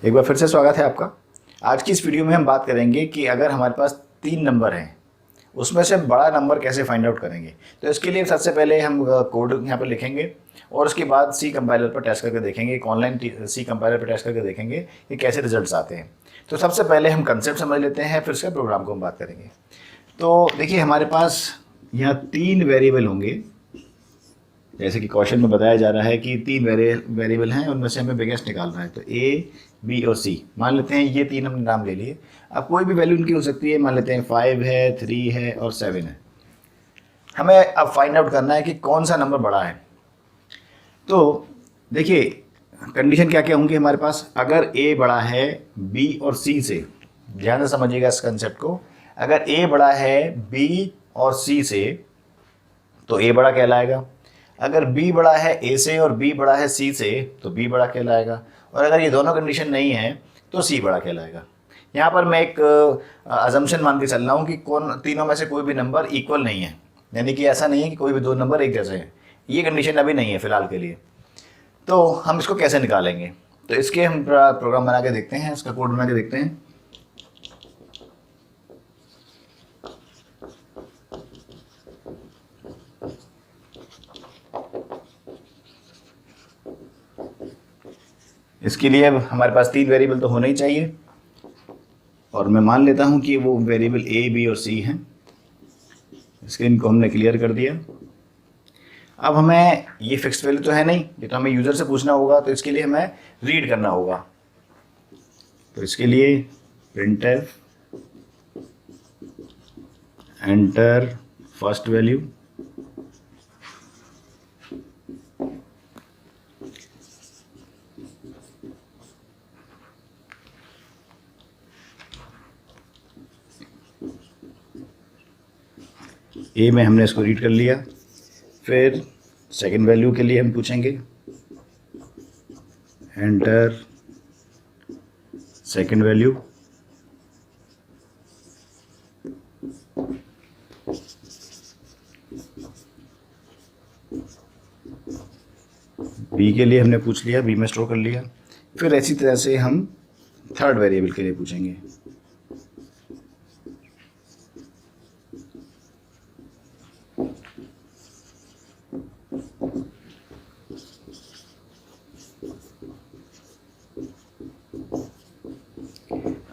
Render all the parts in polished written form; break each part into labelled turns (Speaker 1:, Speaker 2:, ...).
Speaker 1: एक बार फिर से स्वागत है आपका। आज की इस वीडियो में हम बात करेंगे कि अगर हमारे पास 3 नंबर हैं, उसमें से बड़ा नंबर कैसे फाइंड आउट करेंगे। तो इसके लिए सबसे पहले हम कोड यहाँ पर लिखेंगे और उसके बाद सी कंपाइलर पर टेस्ट करके देखेंगे, एक ऑनलाइन सी कंपाइलर पर टेस्ट करके देखेंगे कि कैसे रिजल्ट्स आते हैं। तो सबसे पहले हम कंसेप्ट समझ लेते हैं, फिर उसके प्रोग्राम को हम बात करेंगे। तो देखिए, हमारे पास यहाँ 3 वेरिएबल होंगे। जैसे कि क्वेश्चन में बताया जा रहा है कि 3 वेरिएबल हैं, उनमें से हमें बिगेस्ट निकालना है। तो ए, बी और सी मान लेते हैं, ये 3 हमने नाम ले लिए। अब कोई भी वैल्यू इनकी हो सकती है, मान लेते हैं 5 है, 3 है और 7 है। हमें अब फाइंड आउट करना है कि कौन सा नंबर बड़ा है। तो देखिए, कंडीशन क्या क्या होंगी हमारे पास। अगर ए बड़ा है बी और सी से, ध्यान से समझिएगा इस कंसेप्ट को। अगर ए बड़ा है बी और सी से तो ए बड़ा कहलाएगा। अगर बी बड़ा है ए से और बी बड़ा है सी से तो बी बड़ा कहलाएगा। और अगर ये दोनों कंडीशन नहीं है तो सी बड़ा कहलाएगा। यहाँ पर मैं एक अजम्पशन मान के चल रहा हूँ कि कौन तीनों में से कोई भी नंबर इक्वल नहीं है, यानी कि ऐसा नहीं है कि कोई भी 2 नंबर एक जैसे हैं। ये कंडीशन अभी नहीं है फिलहाल के लिए। तो हम इसको कैसे निकालेंगे, तो इसके हम प्रोग्राम बना के देखते हैं, इसका कोड बना के देखते हैं। इसके लिए अब हमारे पास 3 वेरिएबल तो होना ही चाहिए, और मैं मान लेता हूं कि वो वेरिएबल ए, बी और सी हैं। स्क्रीन को हमने क्लियर कर दिया। अब हमें ये फिक्स्ड वैल्यू तो है नहीं, ये तो हमें यूज़र से पूछना होगा। तो इसके लिए हमें रीड करना होगा। तो इसके लिए printf एंटर फर्स्ट वैल्यू। ए में हमने इसको रीड कर लिया। फिर सेकंड वैल्यू के लिए हम पूछेंगे एंटर सेकंड वैल्यू। बी के लिए हमने पूछ लिया, बी में स्टोर कर लिया। फिर ऐसी तरह से हम थर्ड वेरिएबल के लिए पूछेंगे।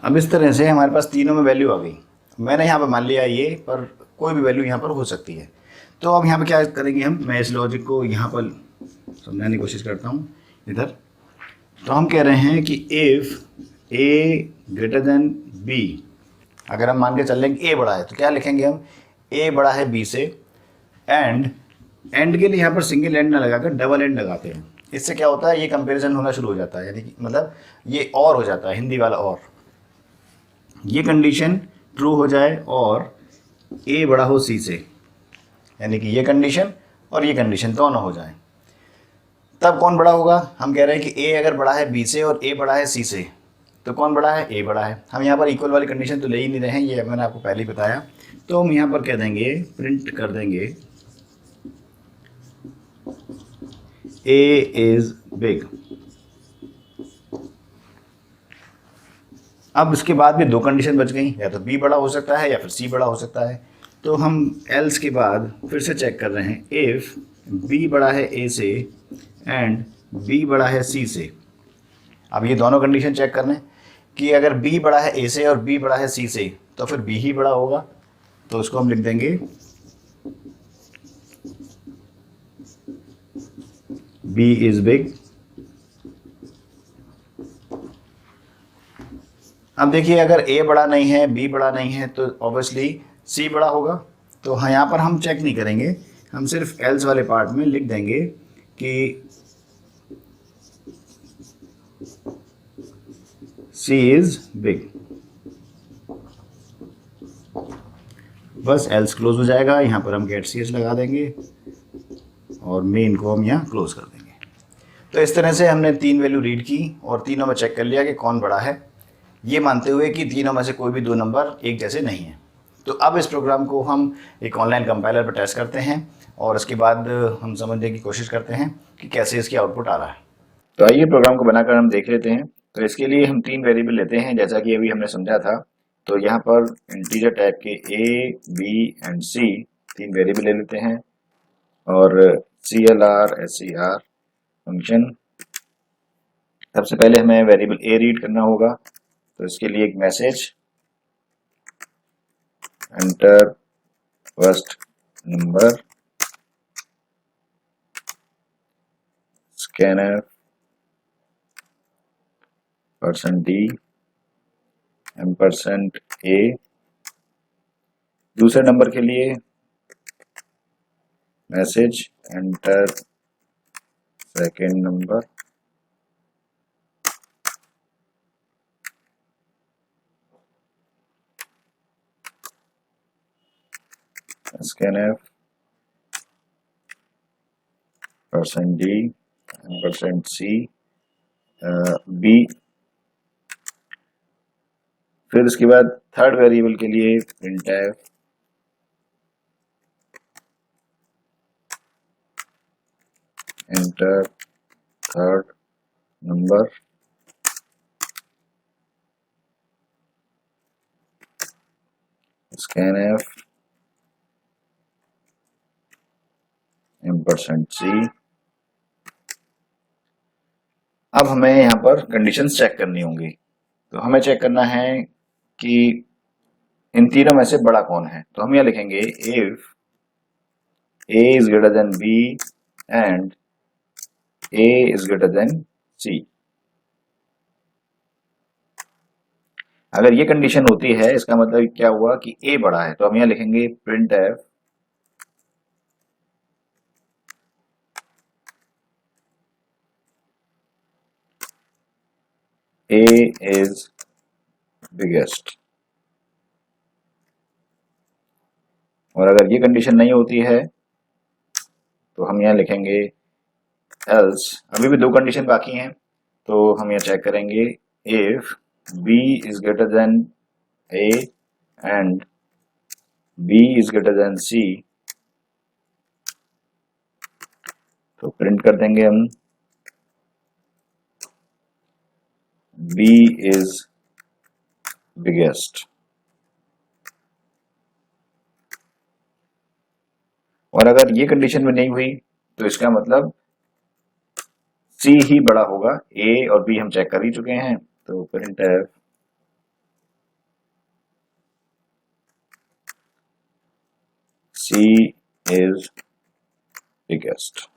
Speaker 1: अब इस तरह से हमारे पास तीनों में वैल्यू आ गई। मैंने यहाँ पर मान लिया ये, पर कोई भी वैल्यू यहाँ पर हो सकती है। तो अब यहाँ पर क्या करेंगे हम, मैं इस लॉजिक को यहाँ पर समझाने की कोशिश करता हूँ इधर। तो हम कह रहे हैं कि if A greater than B, अगर हम मान के चल लें कि ए बड़ा है तो क्या लिखेंगे हम, ए बड़ा है बी से। एंड के लिए यहाँ पर सिंगल एंड ना लगाकर डबल एंड लगाते हैं। इससे क्या होता है, ये कंपैरिजन होना शुरू हो जाता है, यानी कि मतलब ये और हो जाता है, हिंदी वाला और। ये कंडीशन ट्रू हो जाए और ए बड़ा हो सी से, यानी कि ये कंडीशन और ये कंडीशन दोनों हो जाए, तब कौन बड़ा होगा। हम कह रहे हैं कि ए अगर बड़ा है बी से और ए बड़ा है सी से तो कौन बड़ा है, ए बड़ा है। हम यहाँ पर इक्वल वाली कंडीशन तो ले ही नहीं रहे हैं, ये मैंने आपको पहले ही बताया। तो हम यहाँ पर कह देंगे, प्रिंट कर देंगे ए इज बिग। अब इसके बाद भी 2 कंडीशन बच गई, या तो बी बड़ा हो सकता है या फिर सी बड़ा हो सकता है। तो हम एल्स के बाद फिर से चेक कर रहे हैं, इफ़ बी बड़ा है ए से एंड बी बड़ा है सी से। अब ये दोनों कंडीशन चेक करना है कि अगर बी बड़ा है ए से और बी बड़ा है सी से तो फिर बी ही बड़ा होगा। तो उसको हम लिख देंगे बी इज बिग। अब देखिए, अगर ए बड़ा नहीं है, बी बड़ा नहीं है, तो ऑब्वियसली सी बड़ा होगा। तो हाँ, यहाँ पर हम चेक नहीं करेंगे, हम सिर्फ एल्स वाले पार्ट में लिख देंगे कि सी इज बिग। बस एल्स क्लोज हो जाएगा। यहाँ पर हम गेट सी एस लगा देंगे और मेन को हम यहाँ क्लोज कर देंगे। तो इस तरह से हमने 3 वैल्यू रीड की और तीनों में चेक कर लिया कि कौन बड़ा है, ये मानते हुए कि तीनों में से कोई भी 2 नंबर एक जैसे नहीं है। तो अब इस प्रोग्राम को हम एक ऑनलाइन कंपाइलर पर टेस्ट करते हैं और उसके बाद हम समझने की कोशिश करते हैं कि कैसे इसकी आउटपुट आ रहा है। तो आइए प्रोग्राम को बनाकर हम देख लेते हैं। तो इसके लिए हम 3 वेरिएबल लेते हैं, जैसा कि अभी हमने समझा था। तो यहाँ पर इंटीजर टाइप के a, b and c 3 variable ले लेते हैं और clr ser फंक्शन। सबसे पहले हमें वेरिएबल a रीड करना होगा, तो इसके लिए एक message enter first number scanner %d %a। दूसरे नंबर के लिए message enter second number scanf %d %c b। फिर उसके बाद थर्ड वेरिएबल के लिए printf enter third number scanf %c। अब हमें यहाँ पर कंडीशंस चेक करनी होंगी। तो हमें चेक करना है कि इन तीनों में से बड़ा कौन है। तो हम यहाँ लिखेंगे if a is greater than b and a is greater than c। अगर ये कंडीशन होती है, इसका मतलब क्या हुआ कि a बड़ा है। तो हम यहाँ लिखेंगे printf a is biggest। और अगर ये कंडीशन नहीं होती है तो हम यहाँ लिखेंगे else। अभी भी 2 कंडीशन बाकी हैं, तो हम यहाँ चेक करेंगे if b is greater than a and b is greater than c। तो प्रिंट कर देंगे हम b is biggest। और अगर ये कंडीशन में नहीं हुई तो इसका मतलब C ही बड़ा होगा। A और B हम चेक कर ही चुके हैं, तो printf C is biggest।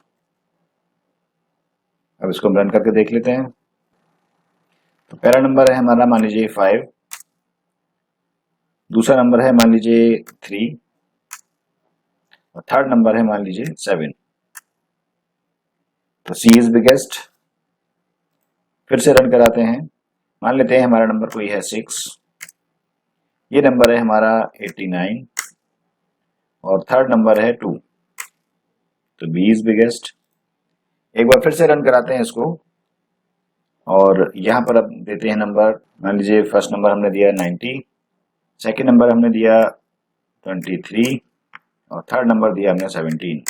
Speaker 1: अब इसको हम रन करके देख लेते हैं। तो पहला नंबर है हमारा मान लीजिए 5, दूसरा नंबर है मान लीजिए 3 और थर्ड नंबर है मान लीजिए 7। तो C इज बिगेस्ट। फिर से रन कराते हैं। मान लेते हैं हमारा नंबर कोई है 6, ये नंबर है हमारा 89 और थर्ड नंबर है 2। तो B इज बिगेस्ट। एक बार फिर से रन कराते हैं इसको और यहाँ पर अब देते हैं नंबर। मान लीजिए फर्स्ट नंबर हमने दिया 90, सेकेंड नंबर हमने दिया 23 और थर्ड नंबर दिया हमने 17।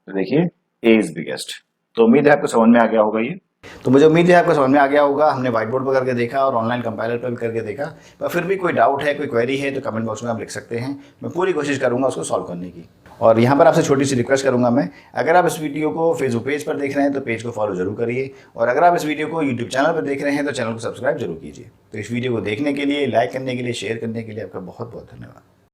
Speaker 1: तो देखिए A इज बिगेस्ट। तो उम्मीद है आपको समझ में आ गया होगा ये। तो मुझे उम्मीद है आपको समझ में आ गया होगा। हमने व्हाइट बोर्ड पर करके देखा और ऑनलाइन कंपाइलर पर भी करके देखा, पर फिर भी कोई डाउट है, कोई क्वेरी है तो कमेंट बॉक्स में आप लिख सकते हैं। मैं पूरी कोशिश करूंगा उसको सॉल्व करने की। और यहाँ पर आपसे छोटी सी रिक्वेस्ट करूंगा मैं, अगर आप इस वीडियो को फेसबुक पेज पर देख रहे हैं तो पेज को फॉलो जरूर करिए, और अगर आप इस वीडियो को यूट्यूब चैनल पर देख रहे हैं तो चैनल को सब्सक्राइब जरूर कीजिए। तो इस वीडियो को देखने के लिए, लाइक करने के लिए, शेयर करने के लिए आपका बहुत बहुत धन्यवाद।